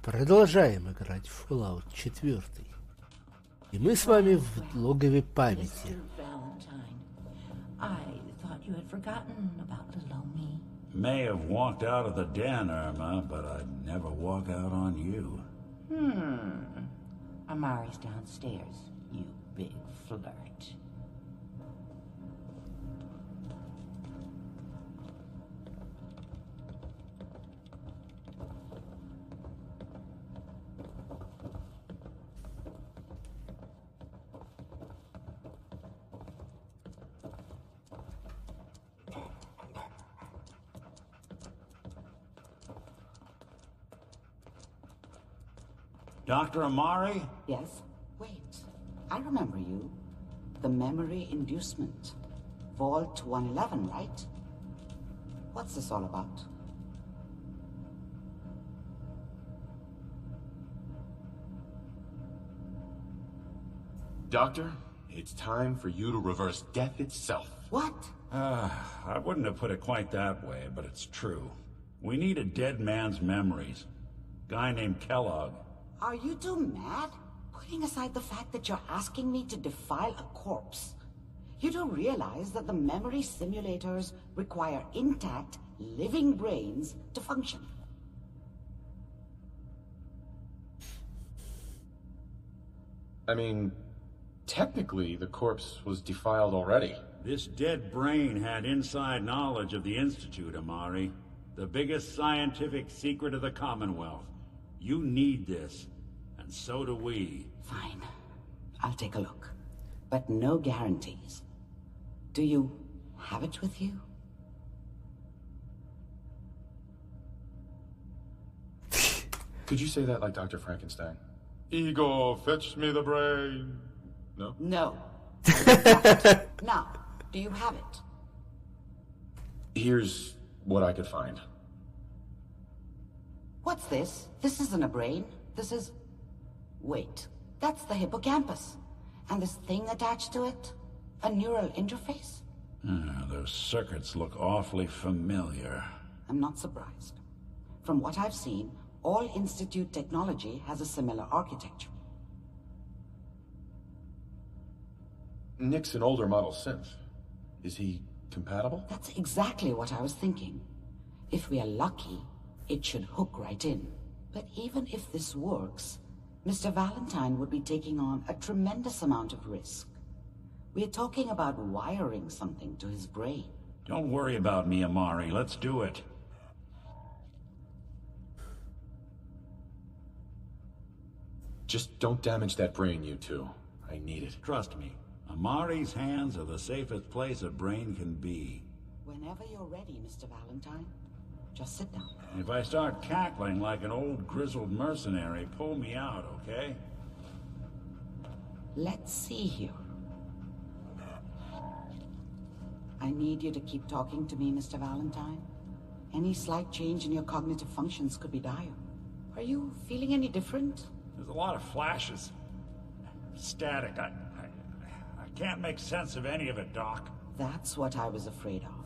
Продолжаем играть в Fallout 4. И мы с вами в логове памяти. May have walked out of the den, Irma, but I'd never walk out on you. Amari's downstairs, you big flirt. Dr. Amari? Yes? Wait, I remember you. The memory inducement. Vault 111, right? What's this all about? Doctor, it's time for you to reverse death itself. What? I wouldn't have put it quite that way, but it's true. We need a dead man's memories. Guy named Kellogg. Are you two mad? Putting aside the fact that you're asking me to defile a corpse, you do realize that the memory simulators require intact, living brains to function. I mean, technically, the corpse was defiled already. This dead brain had inside knowledge of the Institute, Amari. The biggest scientific secret of the Commonwealth. You need this, and so do we. Fine. I'll take a look. But no guarantees. Do you have it with you? Could you say that like Dr. Frankenstein? Ego, fetch me the brain. No? No. Now, do you have it? Here's what I could find. What's this? This isn't a brain. This is... Wait. That's the hippocampus. And this thing attached to it? A neural interface? Those circuits look awfully familiar. I'm not surprised. From what I've seen, all Institute technology has a similar architecture. Nick's an older model synth. Is he compatible? That's exactly what I was thinking. If we are lucky, it should hook right in. But even if this works, Mr. Valentine would be taking on a tremendous amount of risk. We're talking about wiring something to his brain. Don't worry about me, Amari. Let's do it. Just don't damage that brain, you two. I need it. Trust me, Amari's hands are the safest place a brain can be. Whenever you're ready, Mr. Valentine, just sit down. If I start cackling like an old grizzled mercenary, pull me out, okay? Let's see here. I need you to keep talking to me, Mr. Valentine. Any slight change in your cognitive functions could be dire. Are you feeling any different? There's a lot of flashes. Static. I can't make sense of any of it, Doc. That's what I was afraid of.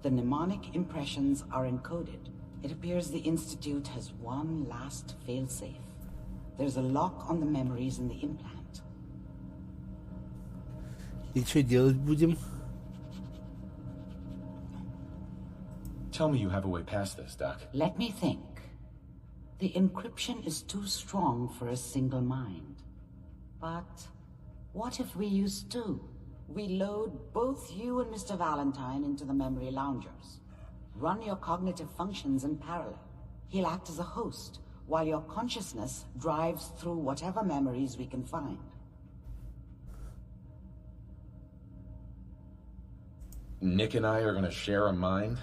The mnemonic impressions are encoded. It appears the Institute has one last failsafe. There's a lock on the memories in the implant. И что делать будем? Tell me you have a way past this, Doc. Let me think. The encryption is too strong for a single mind. But what if we use two? We load both you and Mr. Valentine into the memory loungers. Run your cognitive functions in parallel. He'll act as a host, while your consciousness drives through whatever memories we can find. Nick and I are gonna share a mind?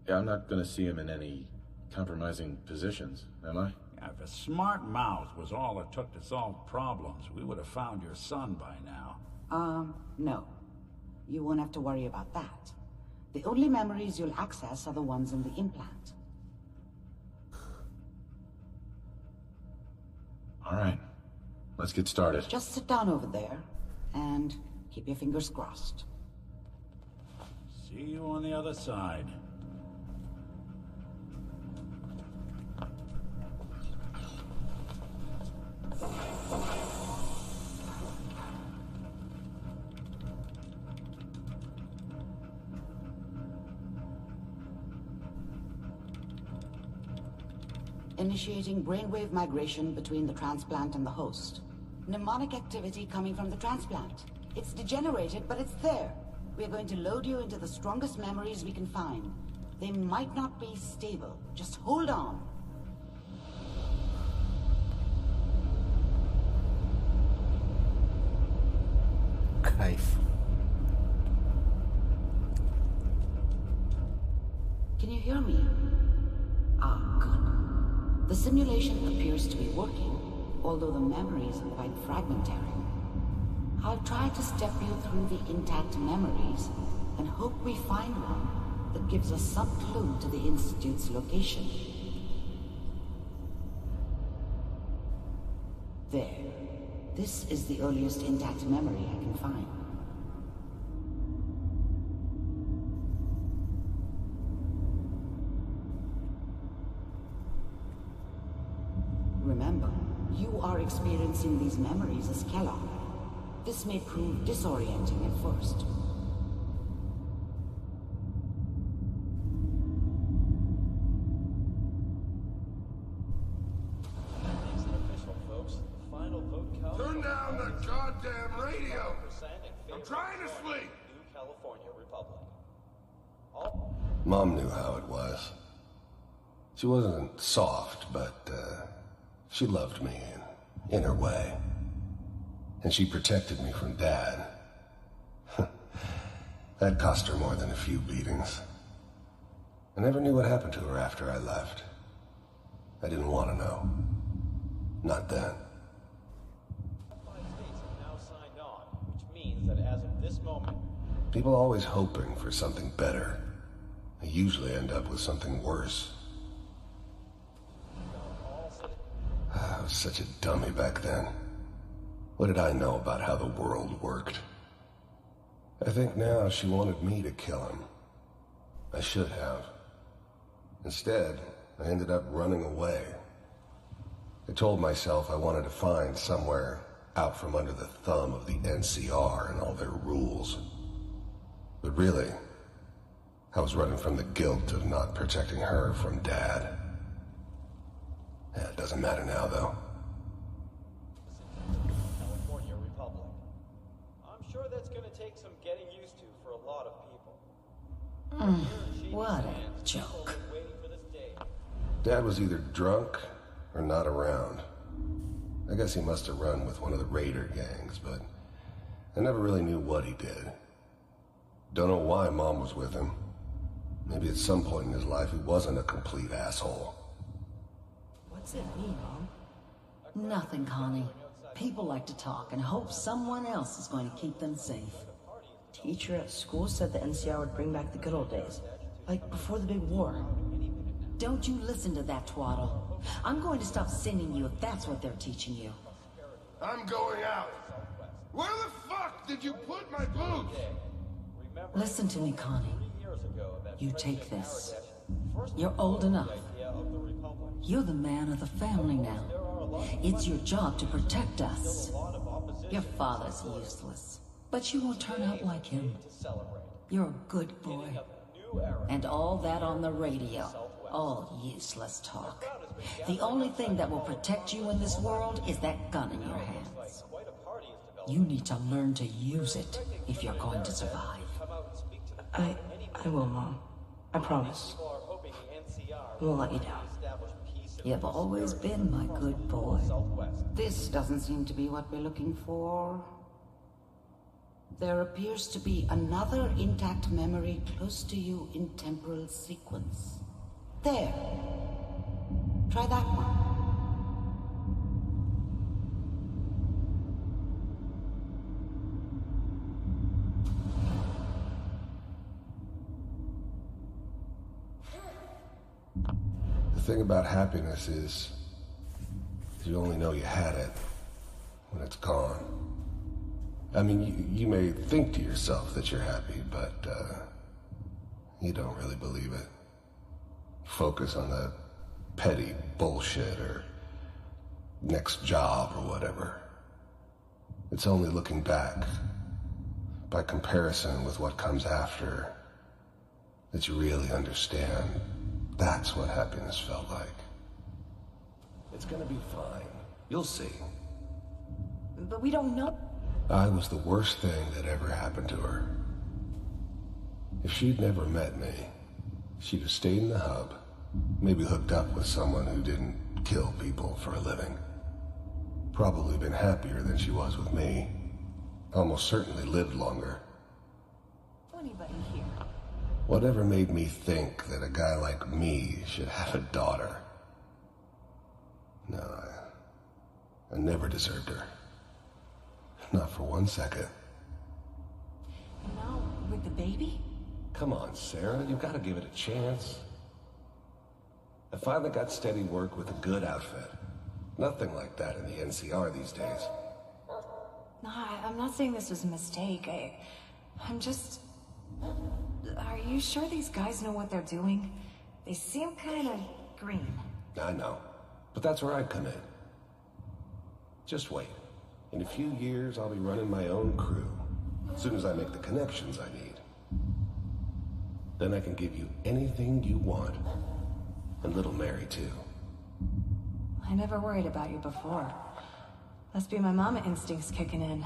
Yeah, I'm not gonna see him in any compromising positions, am I? If a smart mouth was all it took to solve problems, we would have found your son by now. No. You won't have to worry about that. The only memories you'll access are the ones in the implant. All right. Let's get started. Just sit down over there, and keep your fingers crossed. See you on the other side. initiating brainwave migration between the transplant and the host. Mnemonic activity coming from the transplant. It's degenerated, but it's there. We're going to load you into the strongest memories we can find. They might not be stable. Just hold on. Кайф. Can you hear me? Ah, good. The simulation appears to be working, although the memories are quite fragmentary. I'll try to step you through the intact memories and hope we find one that gives us some clue to the Institute's location. There. This is the earliest intact memory I can find. Remember, you are experiencing these memories as Kellogg. This may prove disorienting at first. Turn down the goddamn radio! I'm trying to sleep! Mom knew how it was. She wasn't soft, but she loved me in her way. And she protected me from Dad. That cost her more than a few beatings. I never knew what happened to her after I left. I didn't want to know. Not then. People always hoping for something better. They usually end up with something worse. I was such a dummy back then. What did I know about how the world worked? I think now she wanted me to kill him. I should have. Instead, I ended up running away. I told myself I wanted to find somewhere out from under the thumb of the NCR and all their rules. But really, I was running from the guilt of not protecting her from Dad. Yeah, it doesn't matter now, though. California Republic. I'm sure that's going to take some getting used to for a lot of people. What a joke. Dad was either drunk or not around. I guess he must have run with one of the raider gangs, but I never really knew what he did. Don't know why Mom was with him. Maybe at some point in his life he wasn't a complete asshole. What's it mean, Mom? Nothing, Connie. People like to talk and hope someone else is going to keep them safe. Teacher at school said the NCR would bring back the good old days. Like before the big war. Don't you listen to that twaddle. I'm going to stop sending you if that's what they're teaching you. I'm going out. Where the fuck did you put my boots? Listen to me, Connie. You take this. You're old enough. You're the man of the family now. It's your job to protect us. Your father's useless, but you won't turn out like him. You're a good boy. And all that on the radio, all useless talk. The only thing that will protect you in this world is that gun in your hands. You need to learn to use it if you're going to survive. I will, Mom. I promise. I won't let you down. You've always been my good boy. This doesn't seem to be what we're looking for. There appears to be another intact memory close to you in temporal sequence. There. Try that one. The thing about happiness is you only know you had it when it's gone. I mean, you may think to yourself that you're happy, but you don't really believe it. Focus on the petty bullshit or next job or whatever. It's only looking back, by comparison with what comes after, that you really understand that's what happiness felt like. It's gonna be fine. You'll see. But we don't know. I was the worst thing that ever happened to her. If she'd never met me, she'd have stayed in the hub, maybe hooked up with someone who didn't kill people for a living. Probably been happier than she was with me. Almost certainly lived longer. Anybody here? Whatever made me think that a guy like me should have a daughter? No, I never deserved her. Not for 1 second. And now, with the baby? Come on, Sarah, you've got to give it a chance. I finally got steady work with a good outfit. Nothing like that in the NCR these days. No, I'm not saying this was a mistake. I'm just... Are you sure these guys know what they're doing? They seem kind of green. I know, but that's where I come in. Just wait. In a few years, I'll be running my own crew. As soon as I make the connections I need. Then I can give you anything you want. And little Mary, too. I never worried about you before. Must be my mama instincts kicking in.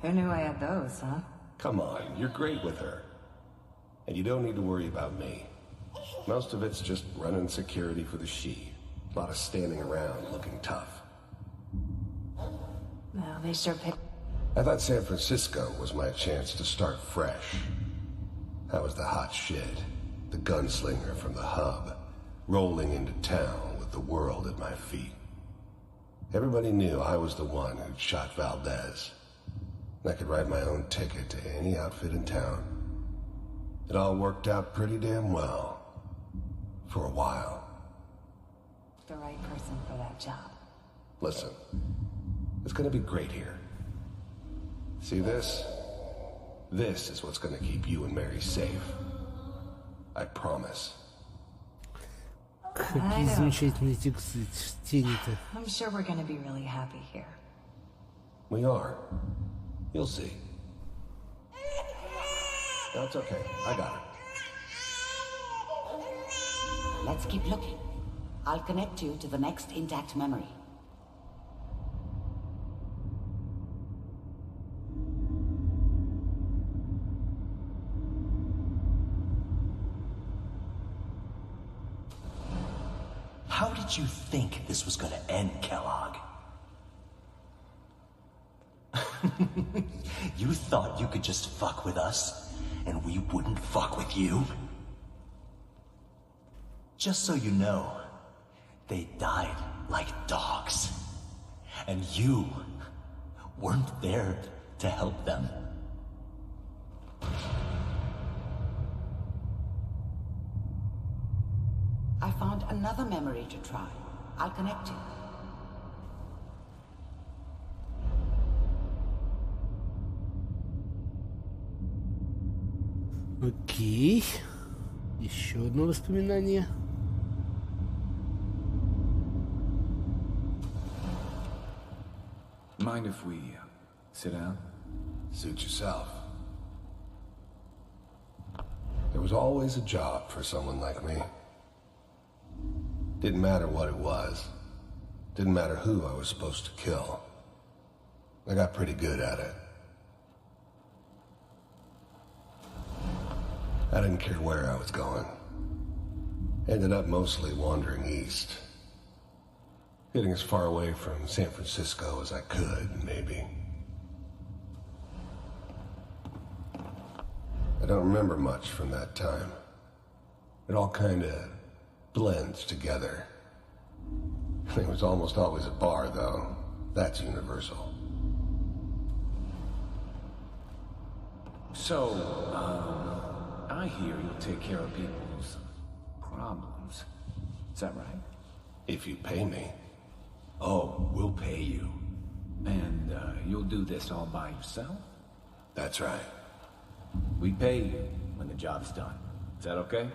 Who knew I had those, huh? Come on, you're great with her. And you don't need to worry about me. Most of it's just running security for the she. A lot of standing around looking tough. Well, they sure picked... I thought San Francisco was my chance to start fresh. I was the hot shit, the gunslinger from the hub, rolling into town with the world at my feet. Everybody knew I was the one who'd shot Valdez. I could write my own ticket to any outfit in town. It all worked out pretty damn well. For a while. The right person for that job. Listen, it's gonna be great here. See this? This is what's gonna keep you and Mary safe. I promise. Какие замечательные тексты тени-то. I'm sure we're gonna be really happy here. We are. You'll see. That's okay. I got it. Let's keep looking. I'll connect you to the next intact memory. How did you think this was gonna end, Kellogg? You thought you could just fuck with us, and we wouldn't fuck with you? Just so you know, they died like dogs. And you weren't there to help them. I found another memory to try. I'll connect you. Окей. Еще одно воспоминание. Mind if we sit down? Suit yourself. There was always a job for someone like me. Didn't matter what it was. Didn't matter who I was supposed to kill. I got pretty good at it. I didn't care where I was going. Ended up mostly wandering east. Getting as far away from San Francisco as I could, maybe. I don't remember much from that time. It all kinda blends together. There was almost always a bar, though. That's universal. So, I hear you'll take care of people's problems. Is that right? If you pay me. Oh, we'll pay you. And, you'll do this all by yourself? That's right. We pay you when the job's done. Is that okay?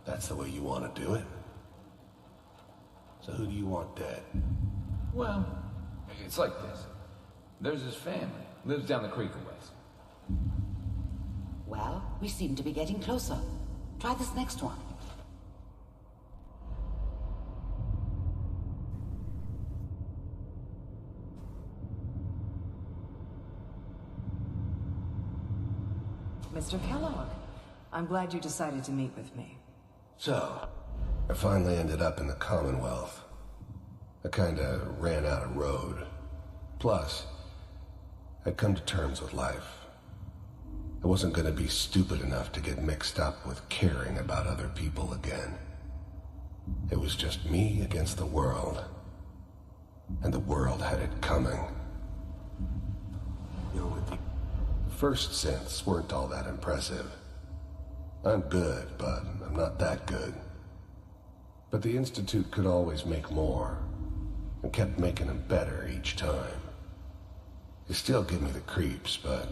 That's the way you want to do it? So who do you want dead? Well, it's like this. There's his family. Lives down the creek a ways. Well, we seem to be getting closer. Try this next one. Mr. Kellogg, I'm glad you decided to meet with me. So, I finally ended up in the Commonwealth. I kinda ran out of road. Plus, I'd come to terms with life. I wasn't gonna be stupid enough to get mixed up with caring about other people again. It was just me against the world. And the world had it coming. The first synths weren't all that impressive. I'm good, but I'm not that good. But the Institute could always make more, and kept making them better each time. They still give me the creeps, but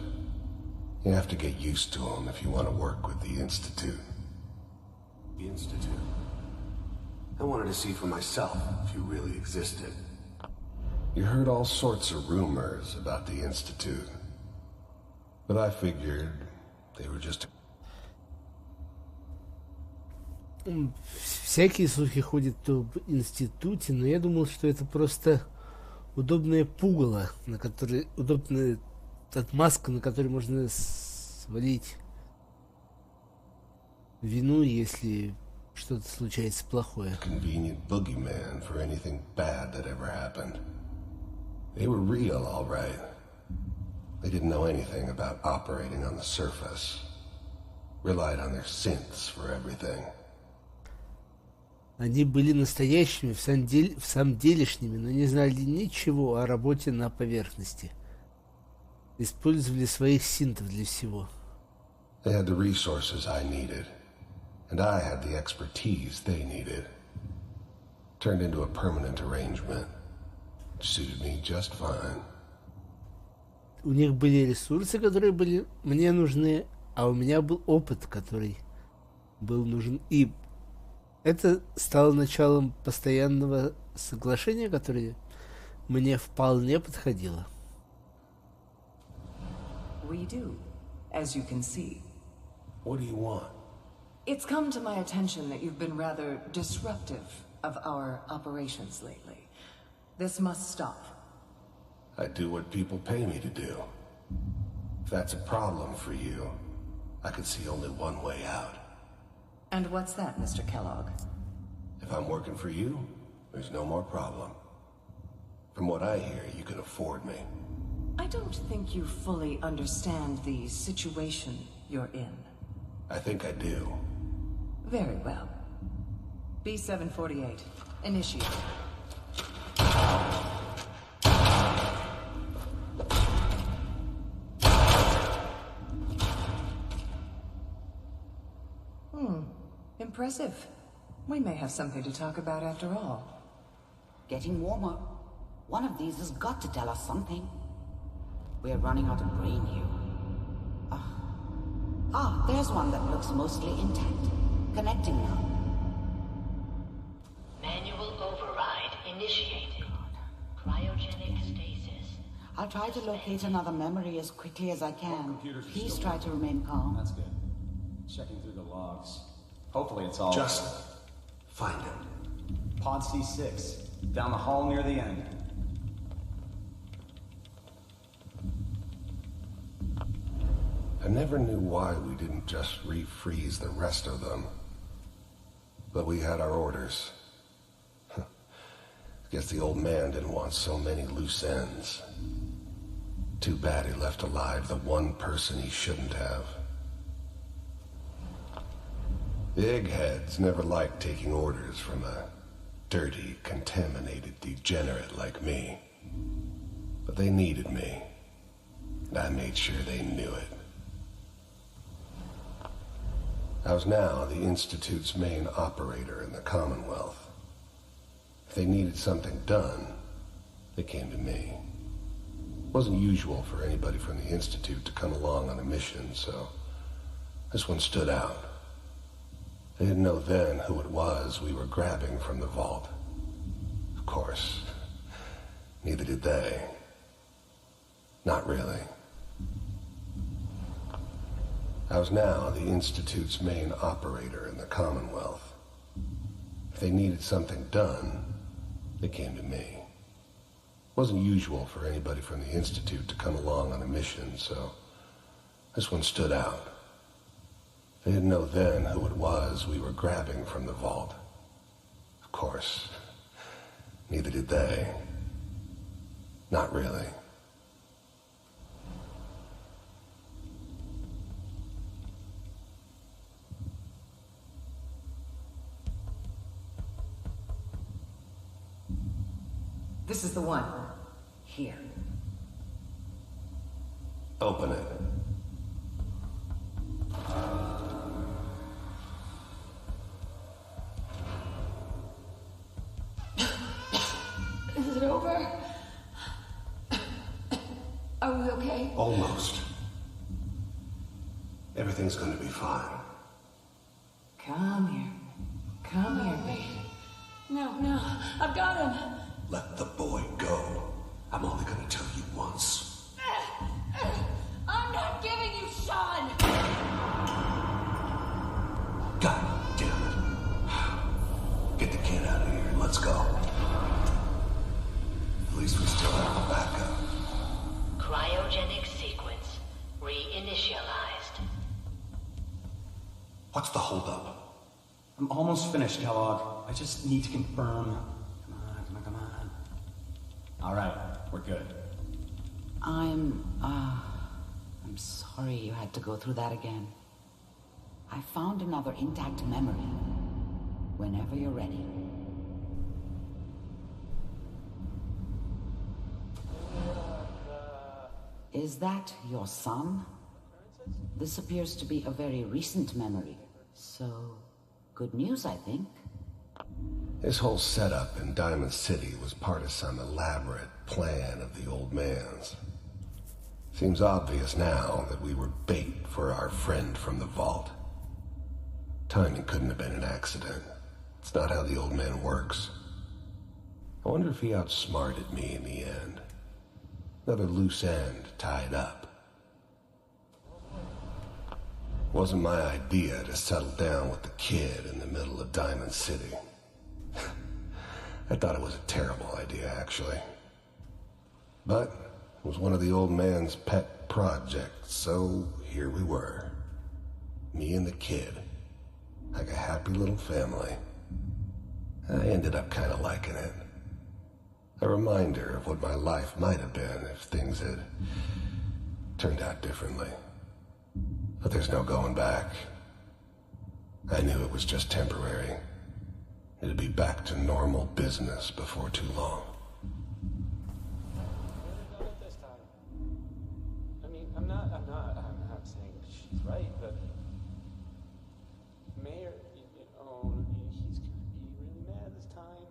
you have to get used to them if you want to work with the Institute. The Institute? I wanted to see for myself if you really existed. You heard all sorts of rumors about the Institute. But I figured they were just... Всякие слухи ходят об институте, но я думал, что это просто удобное пугало, на которое удобная отмазка, на которой можно свалить вину, если что-то случается плохое. Convenient boogeyman for anything bad that ever happened. They were real, all right. They didn't know anything about operating on the surface. Relied on their synths for everything. Они были настоящими, в самом делешними, но не знали ничего о работе на поверхности. Использовали своих синтов для всего. They had the resources I needed, and I had the expertise they needed. Turned into a permanent arrangement. Suited me just fine. У них были ресурсы, которые были мне нужны, а у меня был опыт, который был нужен. И это стало началом постоянного соглашения, которое мне вполне подходило. We do, as you can see. What do you want? It's come to my attention that you've been rather disruptive of our operations lately. This must stop. I do what people pay me to do. If that's a problem for you, I could see only one way out. And what's that, Mr. Kellogg? If I'm working for you, there's no more problem. From what I hear, you can afford me. I don't think you fully understand the situation you're in. I think I do. Very well. B-748, initiate. Impressive. We may have something to talk about after all. Getting warmer. One of these has got to tell us something. We're running out of brain here. There's one that looks mostly intact. Connecting now. Manual override initiated. Cryogenic stasis. I'll try to locate another memory as quickly as I can. Please try to remain calm. That's good. Checking through the logs. Hopefully it's all... Just find it. Pod C6. Down the hall near the end. I never knew why we didn't just refreeze the rest of them. But we had our orders. Guess the old man didn't want so many loose ends. Too bad he left alive the one person he shouldn't have. The eggheads never liked taking orders from a dirty, contaminated degenerate like me. But they needed me, and I made sure they knew it. I was now the Institute's main operator in the Commonwealth. If they needed something done, they came to me. It wasn't usual for anybody from the Institute to come along on a mission, so this one stood out. They didn't know then who it was we were grabbing from the vault. Of course, neither did they. Not really. I was now the Institute's main operator in the Commonwealth. If they needed something done, they came to me. It wasn't usual for anybody from the Institute to come along on a mission, so this one stood out. I didn't know then who it was we were grabbing from the vault. Of course, neither did they. Not really. This is the one. Here. Open it. Is it over? Are we okay? Almost. Everything's gonna be fine. Come here. Come here, baby. No, I've got him. Let the boy go. I'm only gonna tell you once. I'm not giving you Sean! God damn it. Get the kid out of here. Let's go. At least we still have a backup. Cryogenic sequence reinitialized. What's the holdup? I'm almost finished, Kellogg. I just need to confirm. Come on. All right, we're good. I'm sorry you had to go through that again. I found another intact memory. Whenever you're ready. Is that your son? This appears to be a very recent memory. So, good news, I think. His whole setup in Diamond City was part of some elaborate plan of the old man's. Seems obvious now that we were bait for our friend from the vault. Timing couldn't have been an accident. It's not how the old man works. I wonder if he outsmarted me in the end. Another loose end tied up. It wasn't my idea to settle down with the kid in the middle of Diamond City. I thought it was a terrible idea, actually. But it was one of the old man's pet projects, so here we were. Me and the kid. Like a happy little family. I ended up kind of liking it. A reminder of what my life might have been if things had turned out differently. But there's no going back. I knew it was just temporary. It'd be back to normal business before too long. I mean, I'm not saying she's right, but Mayor, he's gonna be really mad this time.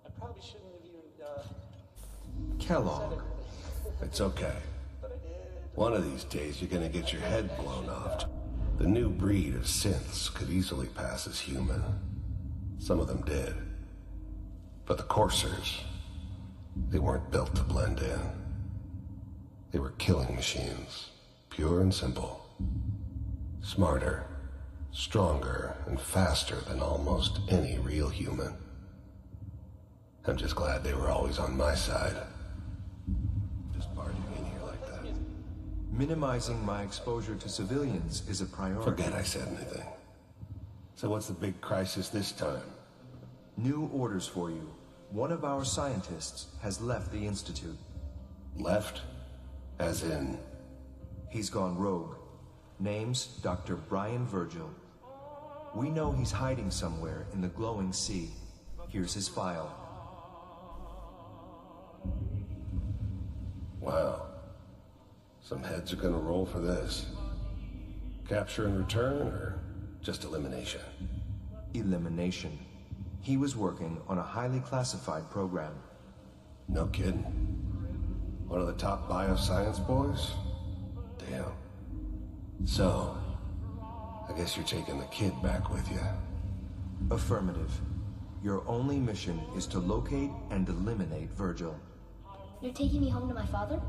I probably shouldn't have even, Kellogg. It's okay. One of these days you're gonna get your head blown off. The new breed of synths could easily pass as human. Some of them did. But the coursers, they weren't built to blend in. They were killing machines, pure and simple. Smarter, stronger, and faster than almost any real human. I'm just glad they were always on my side. Just barging in here like that. Minimizing my exposure to civilians is a priority. Forget I said anything. So what's the big crisis this time? New orders for you. One of our scientists has left the Institute. Left? As in? He's gone rogue. Name's Dr. Brian Virgil. We know he's hiding somewhere in the glowing sea. Here's his file. Wow. Some heads are gonna roll for this. Capture and return, or just elimination? Elimination. He was working on a highly classified program. No kidding. One of the top bioscience boys? Damn. So, I guess you're taking the kid back with you. Affirmative. Your only mission is to locate and eliminate Virgil. You're taking me home to my father?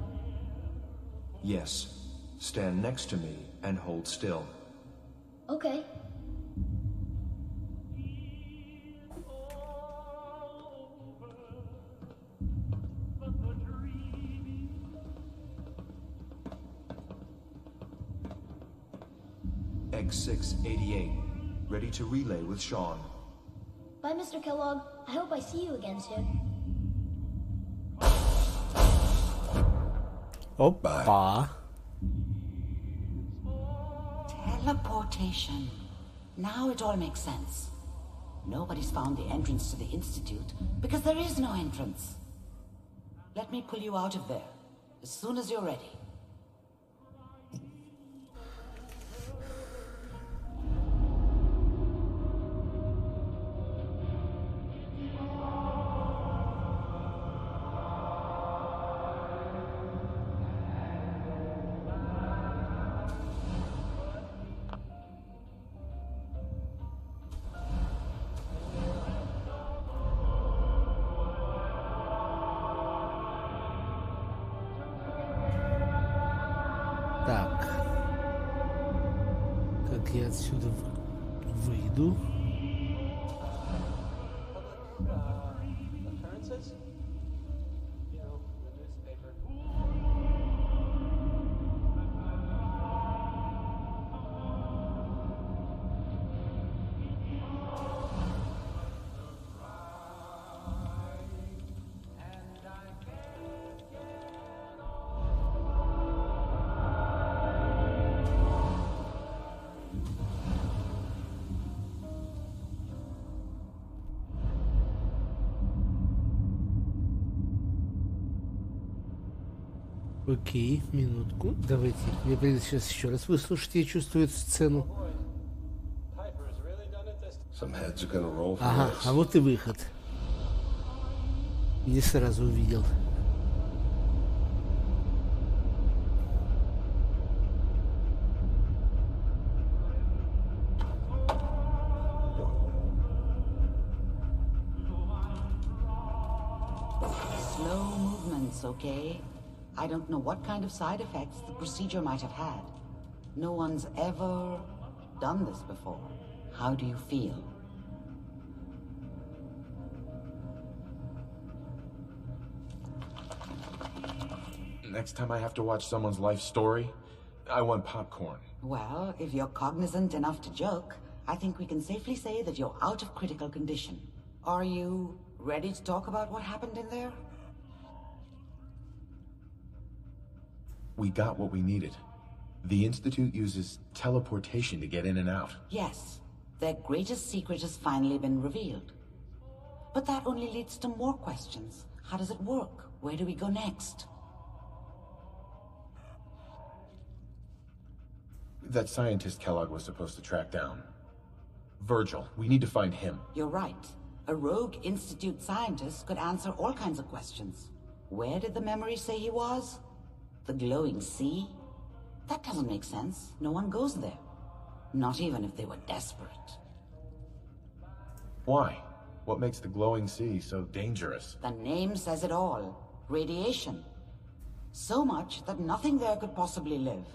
Yes. Stand next to me and hold still. Okay. X688. Ready to relay with Sean. Bye, Mr. Kellogg. I hope I see you again soon. Опа. Teleportation. Now it all makes sense. Nobody's found the entrance to the Institute because there is no entrance. Let me pull you out of there as soon as you're ready. Так. Как я отсюда выйду? Occurrences? You know, the newspaper. Окей, минутку. Давайте. Мне придется сейчас еще раз выслушать. Я чувствую эту сцену. Some heads are gonna roll for Ага, this. а вот и выход. Не сразу увидел. Slow movements, okay? I don't know what kind of side effects the procedure might have had. No one's ever done this before. How do you feel? Next time I have to watch someone's life story, I want popcorn. Well, if you're cognizant enough to joke, I think we can safely say that you're out of critical condition. Are you ready to talk about what happened in there? We got what we needed. The Institute uses teleportation to get in and out. Yes, their greatest secret has finally been revealed. But that only leads to more questions. How does it work? Where do we go next? That scientist Kellogg was supposed to track down. Virgil, we need to find him. You're right. A rogue Institute scientist could answer all kinds of questions. Where did the memory say he was? The glowing sea? That doesn't make sense. No one goes there. Not even if they were desperate. Why? What makes the glowing sea so dangerous? The name says it all. Radiation. So much that nothing there could possibly live.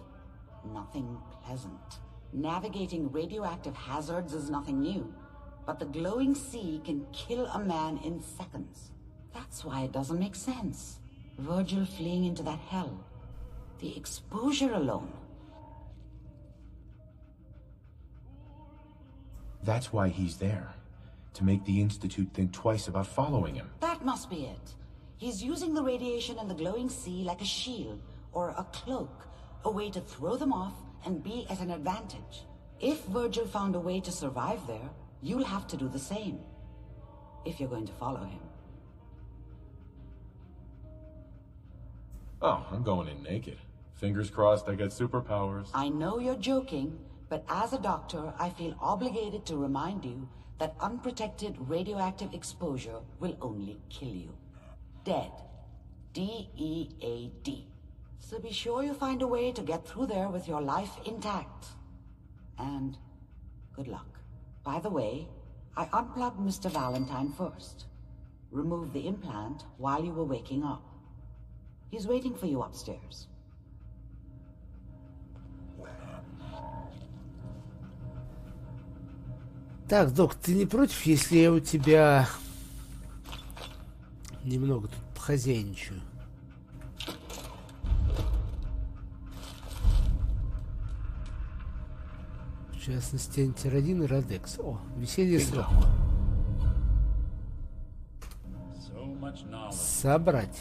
Nothing pleasant. Navigating radioactive hazards is nothing new. But the glowing sea can kill a man in seconds. That's why it doesn't make sense. Virgil fleeing into that hell. The exposure alone. That's why he's there. To make the Institute think twice about following him. That must be it. He's using the radiation in the glowing sea like a shield or a cloak, a way to throw them off and be at an advantage. If Virgil found a way to survive there, you'll have to do the same. If you're going to follow him. Oh, I'm going in naked. Fingers crossed I get superpowers. I know you're joking, but as a doctor, I feel obligated to remind you that unprotected radioactive exposure will only kill you. Dead. D-E-A-D. So be sure you find a way to get through there with your life intact. And good luck. By the way, I unplugged Mr. Valentine first. Removed the implant while you were waking up. He's waiting for you upstairs. Так, док, ты не против, если я у тебя немного тут похозяйничаю? В частности, антирадин и радекс. О, веселье с легко. Собрать.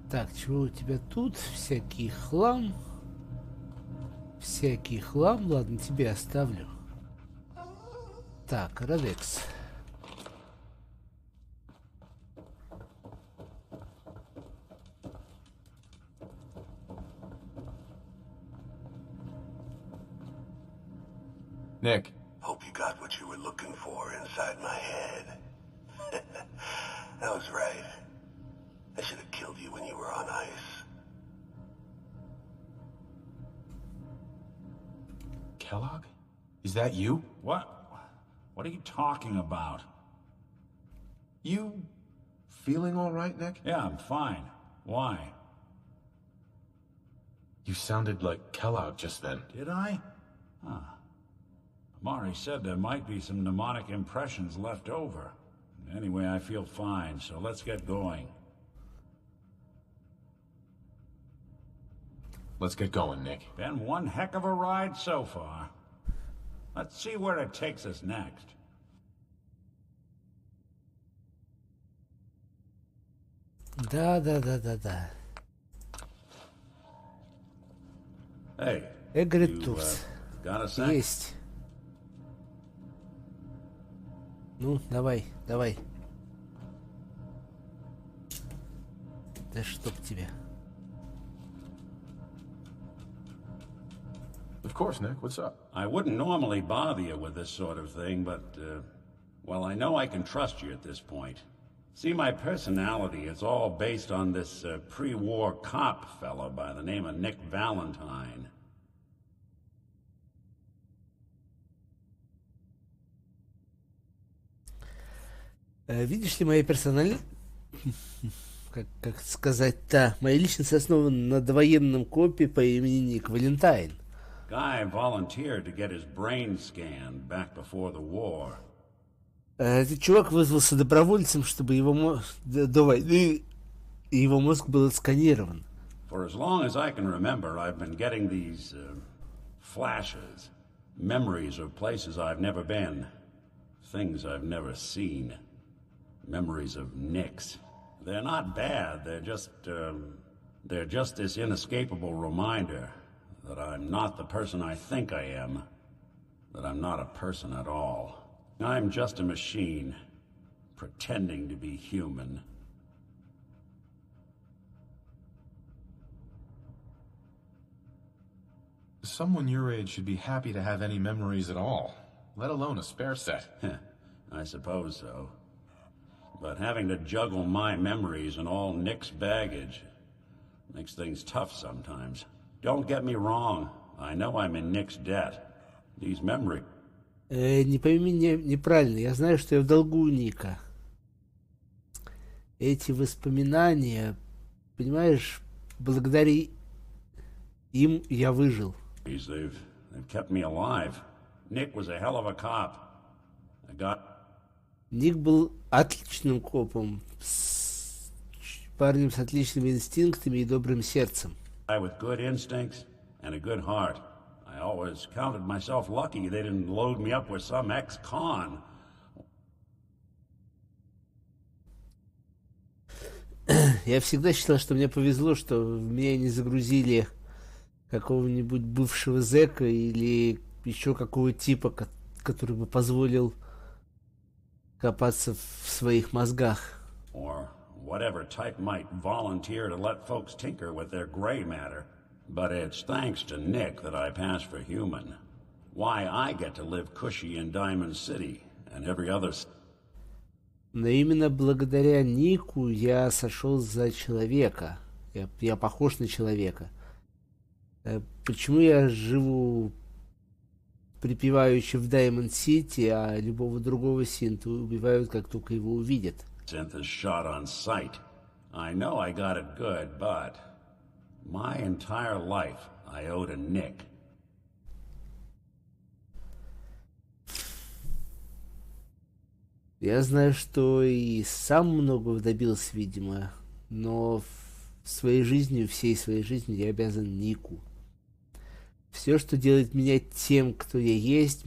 Так, чего у тебя тут? Всякий хлам. Всякий хлам. Ладно, тебе оставлю. Так, радекс. Nick. Hope you got what you were looking for inside my head. That was right. I should have killed you when you were on ice. Kellogg? Is that you? What? What are you talking about? You feeling all right, Nick? Yeah, I'm fine. Why? You sounded like Kellogg just then. Did I? Huh. Mari said there might be some mnemonic impressions left over. Anyway, I feel fine, so let's get going. Let's get going, Nick. Been one heck of a ride so far. Let's see where it takes us next. Да. Hey, Эгритус. got a sec? Есть. Ну, давай. Да чтоб тебя. Of course, Nick. What's up? I wouldn't normally bother you with this sort of thing, but, well, I know I can trust you at this point. See, my personality is all based on this pre-war cop fella by the name of Nick Valentine. Видишь ли, моя персональность... Как сказать-то? Моя личность основана на довоенном копе по имени Ник Валентайн. Guy volunteered to get his brain scanned back before the war. Этот чувак вызвался добровольцем, чтобы его до войны его мозг был отсканирован. For as long as I can remember, I've been getting these flashes, memories of places I've never been, things I've never seen, memories of Nicks. They're not bad. They're just this inescapable reminder that I'm not the person I think I am, that I'm not a person at all. I'm just a machine, pretending to be human. Someone your age should be happy to have any memories at all, let alone a spare set. I suppose so. But having to juggle my memories and all Nick's baggage makes things tough sometimes. Don't get me wrong. I know I'm in Nick's debt. These memories... Не пойми меня неправильно. Я знаю, что я в долгу у Ника. Эти воспоминания, понимаешь, благодаря им я выжил. They've kept me alive. Nick was a hell of a cop. Ник был отличным копом, парнем с отличными инстинктами и добрым сердцем. With good instincts and a good heart. I always counted myself lucky they didn't load me up with some ex-con. Я всегда считал, что мне повезло, что в меня не загрузили какого-нибудь бывшего зэка или еще какого типа, который бы позволил копаться в своих мозгах. Or whatever type might volunteer to let folks tinker with their gray matter. But it's thanks to Nick that I pass for human. Why I get to live cushy in Diamond City and every other... Но именно благодаря Нику я сошел за человека. Я похож на человека. Почему я живу припеваючи в Diamond City, а любого другого синта убивают, как только его увидят? Synth is shot on sight. I know I got it good, but my entire life I owe to Nick. Я знаю, что и сам многого добился, видимо, но своей жизнью, всей своей жизнью я обязан Нику. Все, что делает меня тем, кто я есть,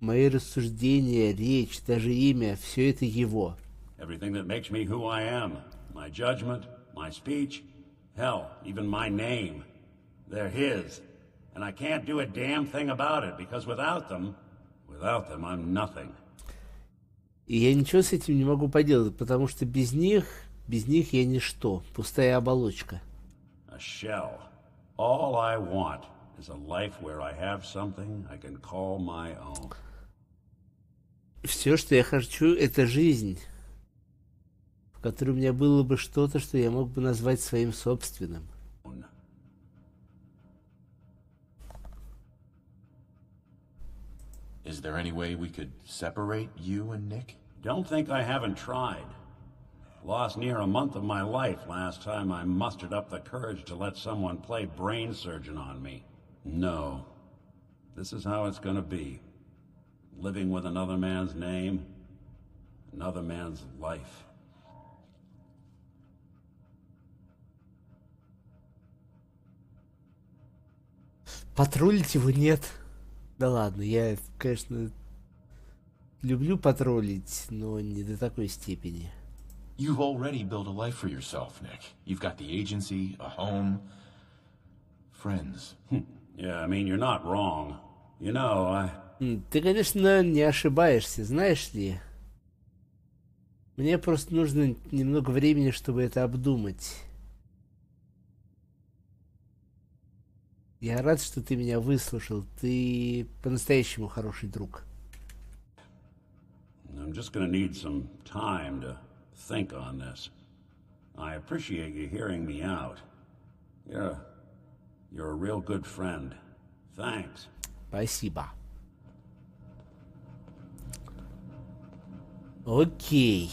мои рассуждения, речь, даже имя, все это его. Everything that makes me who I am, my judgment, my speech, hell, even my name, they're his. And I can't do a damn thing about it, because without them, I'm nothing. И я ничего с этим не могу поделать, потому что без них я ничто, пустая оболочка. A shell. All I want is a life where I have something I can call my own. Все, что я хочу, это жизнь, в которой у меня было бы что-то, что я мог бы назвать своим собственным. Is there any way we could separate you and Nick? Don't think I haven't tried. Lost near a month of my life last time I mustered up the courage to let someone play brain surgeon on me. No. This is how it's gonna be. Living with another man's name, another man's life. Патрулить его нет. Да ладно, я, конечно, люблю патрулить, но не до такой степени. You've already built a life for yourself, Nick. You've got the agency, a home, friends. Yeah, I mean, you're not wrong. You know, Ты, конечно, не ошибаешься, знаешь ли. Мне просто нужно немного времени, чтобы это обдумать. Я рад, что ты меня выслушал. Ты по-настоящему хороший друг. I'm just gonna need some time to think on this. I appreciate you hearing me out. You're a real good friend. Thanks. Спасибо. Окей.